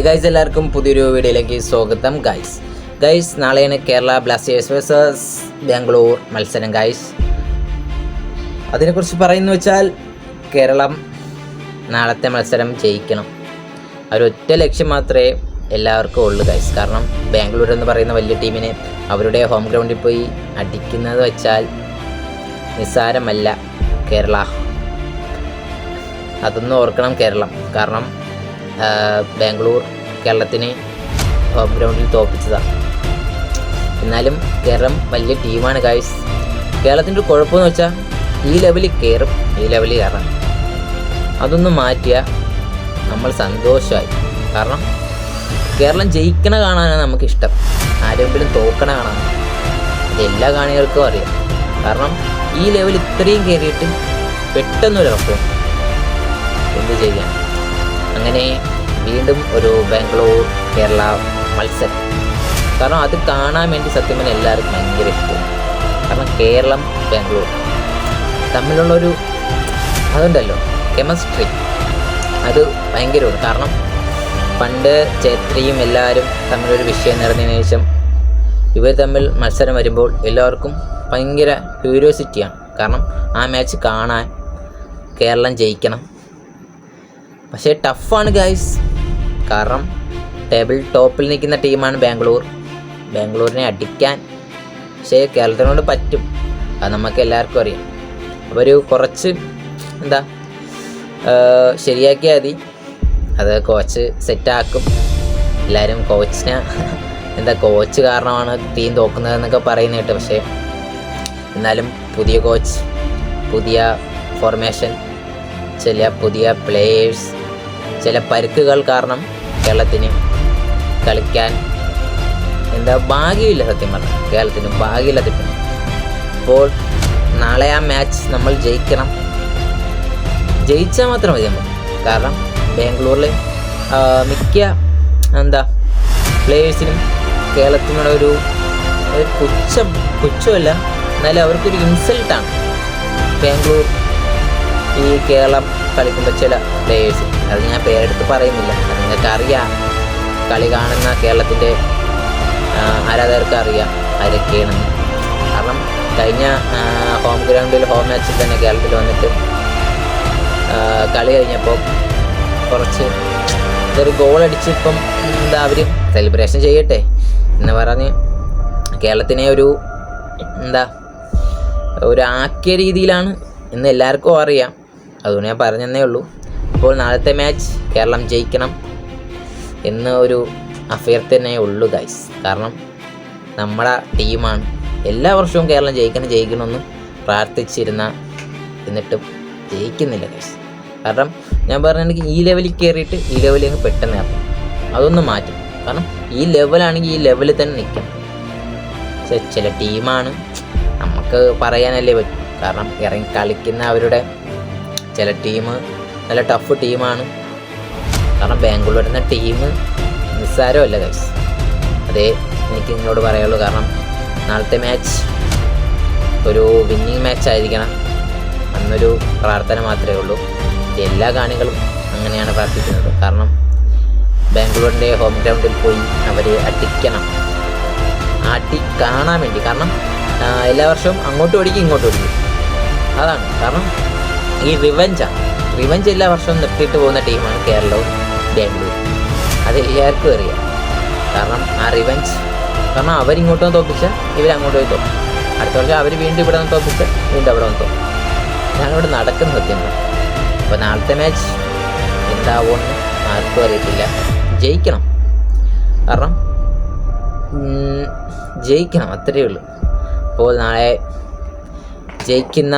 Guys, എല്ലാവർക്കും പുതിയൊരു വീഡിയോയിലേക്ക് സ്വാഗതം. ഗൈസ് നാളെയാണ് കേരള ബ്ലാസ്റ്റേഴ്സ് വേഴ്സസ് ബാംഗ്ലൂർ മത്സരം. ഗൈസ് അതിനെക്കുറിച്ച് പറയുന്നു വെച്ചാൽ കേരളം നാളത്തെ മത്സരം ജയിക്കണം. ഒരൊറ്റ ലക്ഷ്യം മാത്രമേ എല്ലാവർക്കും ഉള്ളൂ ഗൈസ്. കാരണം ബാംഗ്ലൂർ എന്ന് പറയുന്ന വലിയ ടീമിനെ അവരുടെ ഹോം ഗ്രൗണ്ടിൽ പോയി അടിക്കുന്നത് വെച്ചാൽ നിസ്സാരമല്ല കേരള. അതൊന്നും ഓർക്കണം കേരളം. കാരണം ബാംഗ്ലൂർ കേരളത്തിനെ ഹോം ഗ്രൗണ്ടിൽ തോൽപ്പിച്ചതാണ്. എന്നാലും കേരളം വലിയ ടീമാണ് ഗൈസ്. കേരളത്തിൻ്റെ ഒരു കുഴപ്പമെന്ന് വെച്ചാൽ ഈ ലെവലിൽ കയറാം. അതൊന്നും മാറ്റിയാൽ നമ്മൾ സന്തോഷമായി. കാരണം കേരളം ജയിക്കണ കാണാനാണ് നമുക്കിഷ്ടം, ആരെങ്കിലും തോക്കണ കാണാൻ. എല്ലാ കാണികൾക്കും അറിയാം. കാരണം ഈ ലെവൽ ഇത്രയും കയറിയിട്ട് പെട്ടെന്നൊരുറപ്പും എന്ത് ചെയ്യാൻ. അങ്ങനെ വീണ്ടും ഒരു ബാംഗ്ലൂർ കേരള മത്സരം. കാരണം അത് കാണാൻ വേണ്ടി സത്യം പറഞ്ഞാൽ എല്ലാവർക്കും ഭയങ്കര ഇഷ്ടമാണ്. കാരണം കേരളം ബാംഗ്ലൂർ തമ്മിലുള്ളൊരു അതുണ്ടല്ലോ കെമിസ്ട്രി, അത് ഭയങ്കരമാണ്. കാരണം പണ്ട് ഛേത്രിയും എല്ലാവരും തമ്മിലൊരു വിഷയം നടന്നതിന് ശേഷം ഇവർ തമ്മിൽ മത്സരം വരുമ്പോൾ എല്ലാവർക്കും ഭയങ്കര ക്യൂരിയോസിറ്റിയാണ്. കാരണം ആ മാച്ച് കാണാൻ കേരളം ജയിക്കണം. പക്ഷേ ടഫാണ് ഗൈസ്. കാരണം ടേബിൾ ടോപ്പിൽ നിൽക്കുന്ന ടീമാണ് ബാംഗ്ലൂരിനെ അടിക്കാൻ പക്ഷേ കേരളത്തിനോട് പറ്റും, അത് നമുക്ക് എല്ലാവർക്കും അറിയാം. അവർ കുറച്ച് ശരിയാക്കിയാൽ മതി, അത് കോച്ച് സെറ്റാക്കും. എല്ലാവരും കോച്ച് കാരണമാണ് ടീം തോക്കുന്നതെന്നൊക്കെ പറയുന്ന കേട്ട്. പക്ഷേ എന്നാലും പുതിയ കോച്ച്, പുതിയ ഫോർമേഷൻ, ചില പുതിയ പ്ലേയേഴ്സ്, ചില പരുക്കുകൾ കാരണം കേരളത്തിന് കളിക്കാൻ ഭാഗ്യമില്ല. സത്യം പറഞ്ഞാൽ കേരളത്തിന് ഭാഗ്യമില്ലാതിട്ടുണ്ട്. അപ്പോൾ നാളെ ആ മാച്ച് നമ്മൾ ജയിച്ചാൽ മാത്രം മതി നമുക്ക്. കാരണം ബാംഗ്ലൂരിലെ മിക്ക പ്ലേയേഴ്സിനും കേരളത്തിനുള്ള ഒരു പുച്ഛമല്ല, എന്നാലും അവർക്കൊരു ഇൻസൾട്ടാണ് ബാംഗ്ലൂർ ഈ കേരളം കളിക്കുമ്പോൾ ചില പ്ലേയേഴ്സ്. അത് ഞാൻ പേരെടുത്ത് പറയുന്നില്ല, അത് നിങ്ങൾക്ക് അറിയാം. കളി കാണുന്ന കേരളത്തിൻ്റെ ആരാധകർക്ക് അറിയാം ആരൊക്കെയാണെന്ന്. കാരണം കഴിഞ്ഞ ഹോം മാച്ചിൽ തന്നെ കേരളത്തിൽ വന്നിട്ട് കളി കഴിഞ്ഞപ്പോൾ കുറച്ച് ഒരു ഗോളടിച്ച് ഇപ്പം അവർ സെലിബ്രേഷൻ ചെയ്യട്ടെ എന്ന് പറഞ്ഞ് കേരളത്തിനെ ഒരു ആക്കിയ രീതിയിലാണ് എന്ന് എല്ലാവർക്കും അറിയാം. അതുകൊണ്ട് ഞാൻ പറഞ്ഞതന്നേ ഉള്ളൂ. അപ്പോൾ നാളത്തെ മാച്ച് കേരളം ജയിക്കണം എന്ന് ഒരു അഭ്യർത്ഥനയേ ഉള്ളൂ ഗൈസ്. കാരണം നമ്മുടെ ടീമാണ്. എല്ലാ വർഷവും കേരളം ജയിക്കണമെന്ന് പ്രാർത്ഥിച്ചിരുന്ന എന്നിട്ടും ജയിക്കുന്നില്ല ഗൈസ്. കാരണം ഞാൻ പറഞ്ഞിട്ടുണ്ടെങ്കിൽ ഈ ലെവലിൽ കയറിയിട്ട് ഈ ലെവലിൽ അങ്ങ് പെട്ടെന്ന് ഇറങ്ങും. അതൊന്ന് മാറ്റും. കാരണം ഈ ലെവലാണെങ്കിൽ ഈ ലെവലിൽ തന്നെ നിൽക്കണം. പക്ഷേ ചില ടീമാണ്, നമുക്ക് പറയാനല്ലേ പറ്റും. കാരണം ഇറങ്ങി കളിക്കുന്ന അവരുടെ ചില ടീം നല്ല ടഫ് ടീമാണ്. കാരണം ബാംഗ്ലൂർ എന്ന ടീം നിസ്സാരമല്ല ഗൈസ്. അതേ എനിക്ക് നിങ്ങളോട് പറയുള്ളൂ. കാരണം നാളത്തെ മാച്ച് ഒരു വിന്നിങ് മാച്ച് ആയിരിക്കണം എന്നൊരു പ്രാർത്ഥന മാത്രമേ ഉള്ളൂ. എല്ലാ കാണികളും അങ്ങനെയാണ് പ്രാർത്ഥിക്കുന്നത്. കാരണം ബാംഗ്ലൂരിൻ്റെ ഹോം ഗ്രൗണ്ടിൽ പോയി അവരെ അടിക്കണം, കാണാൻ വേണ്ടി. കാരണം എല്ലാ വർഷവും അങ്ങോട്ടും ഓടിക്കും ഇങ്ങോട്ടും ഓടിക്കും, അതാണ്. കാരണം ഈ റിവഞ്ച് എല്ലാ വർഷവും നിർത്തിയിട്ട് പോകുന്ന ടീമാണ് കേരളവും ബാംഗ്ലൂരും. അത് എല്ലാവർക്കും അറിയാം. കാരണം ആ റിവഞ്ച്, കാരണം അവരിങ്ങോട്ടും തോൽപ്പിച്ചാൽ ഇവരങ്ങോട്ട് പോയി തോക്കും. അടുത്ത വർഷം അവർ വീണ്ടും ഇവിടെ നിന്ന് തോൽപ്പിച്ചാൽ വീണ്ടും അവിടെ വന്ന് തോക്കും. ഞാനിവിടെ നടക്കുന്ന സത്യം. അപ്പോൾ നാളത്തെ മാച്ച് എന്താവുമെന്ന് ആർക്കും അറിയത്തില്ല. ജയിക്കണം. കാരണം ജയിക്കണം, അത്രയേ ഉള്ളൂ. അപ്പോൾ നാളെ ജയിക്കുന്ന